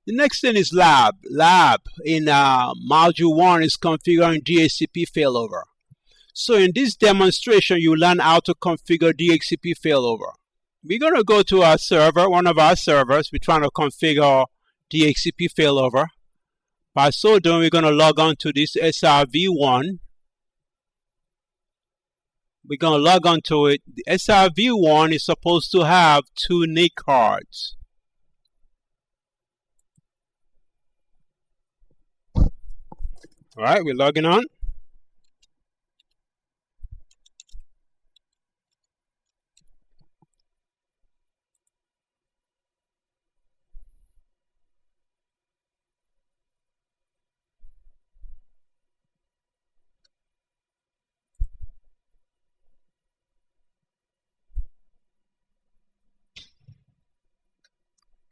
The next thing is lab. Lab in module 1 is configuring DHCP failover. So in this demonstration, you learn how to configure DHCP failover. We're going to go to our server, one of our servers. We're trying to configure DHCP failover. By so doing, we're going to log on to this SRV1. We're going to log on to it. The SRV1 is supposed to have 2 NIC cards. All right, we're logging on.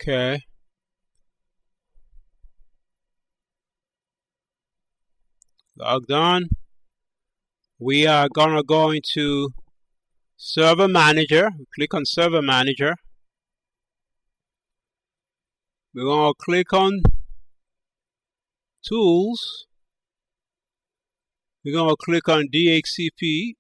Okay. Logged on. We are gonna go into Server Manager. Click on Server Manager. We're gonna click on Tools. We're gonna click on DHCP.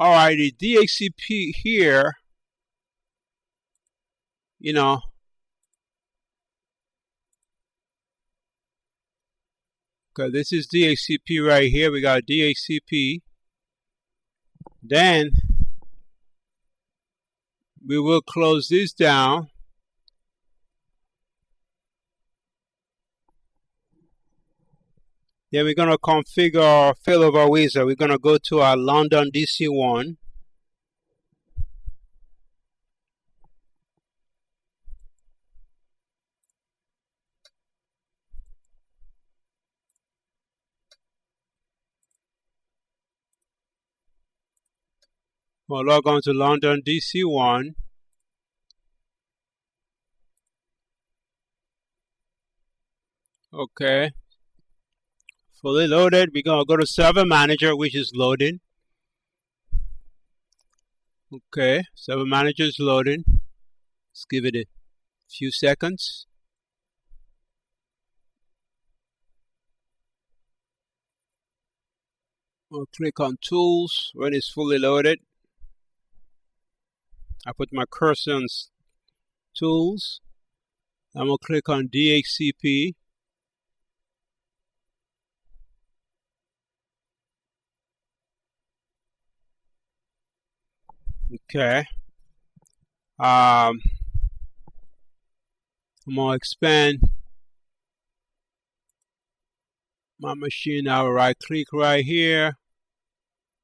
Alright, the DHCP here, you know, okay, this is DHCP right here. We got DHCP. Then we will close this down. Then we're going to configure Failover Wizard. We're going to go to our London DC1. We'll log on to London DC1. Okay. Fully loaded. We're going to go to Server Manager, which is loading. Okay, Server Manager is loading. Let's give it a few seconds. I'll click on Tools when it's fully loaded. I put my cursor on Tools. I'm going to click on DHCP. Okay. I'm going to expand my machine. I will right click right here.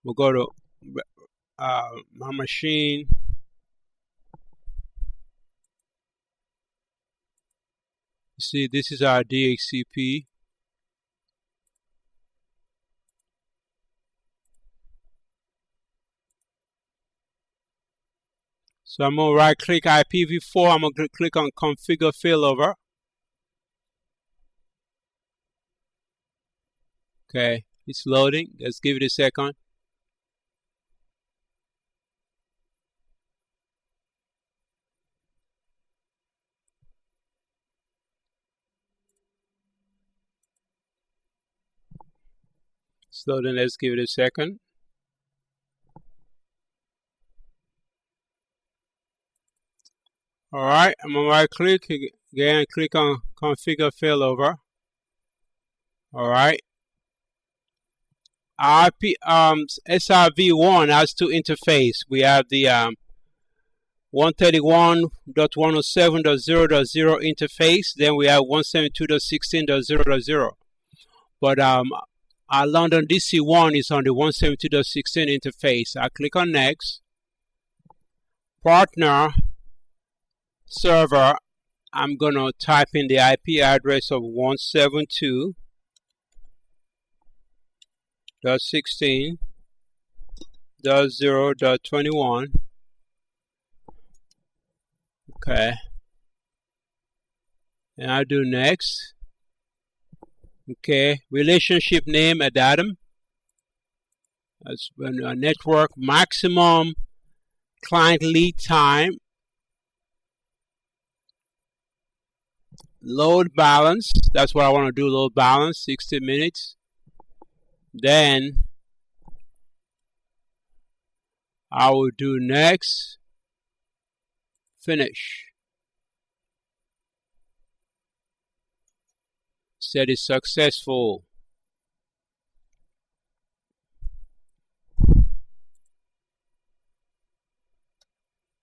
We'll go to my machine. See, this is our DHCP. So I'm going to right click IPv4. I'm going to click on Configure Failover. Okay, it's loading. Let's give it a second. It's loading. Let's give it a second. Alright, I'm going to right click again and click on Configure Failover. Alright. SRV1 has 2 interfaces. We have the 131.107.0.0 interface. Then we have 172.16.0.0. But our London DC1 is on the 172.16 interface. I click on Next. Partner server, I'm going to type in the IP address of 172.16.0.21. Okay. And I do next. Okay. Relationship name Adam. That's when a network maximum client lead time, load balance. That's what I want to do, load balance, 60 minutes. Then I will do next, finish. Said it's successful.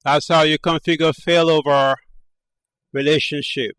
That's how you configure failover relationship.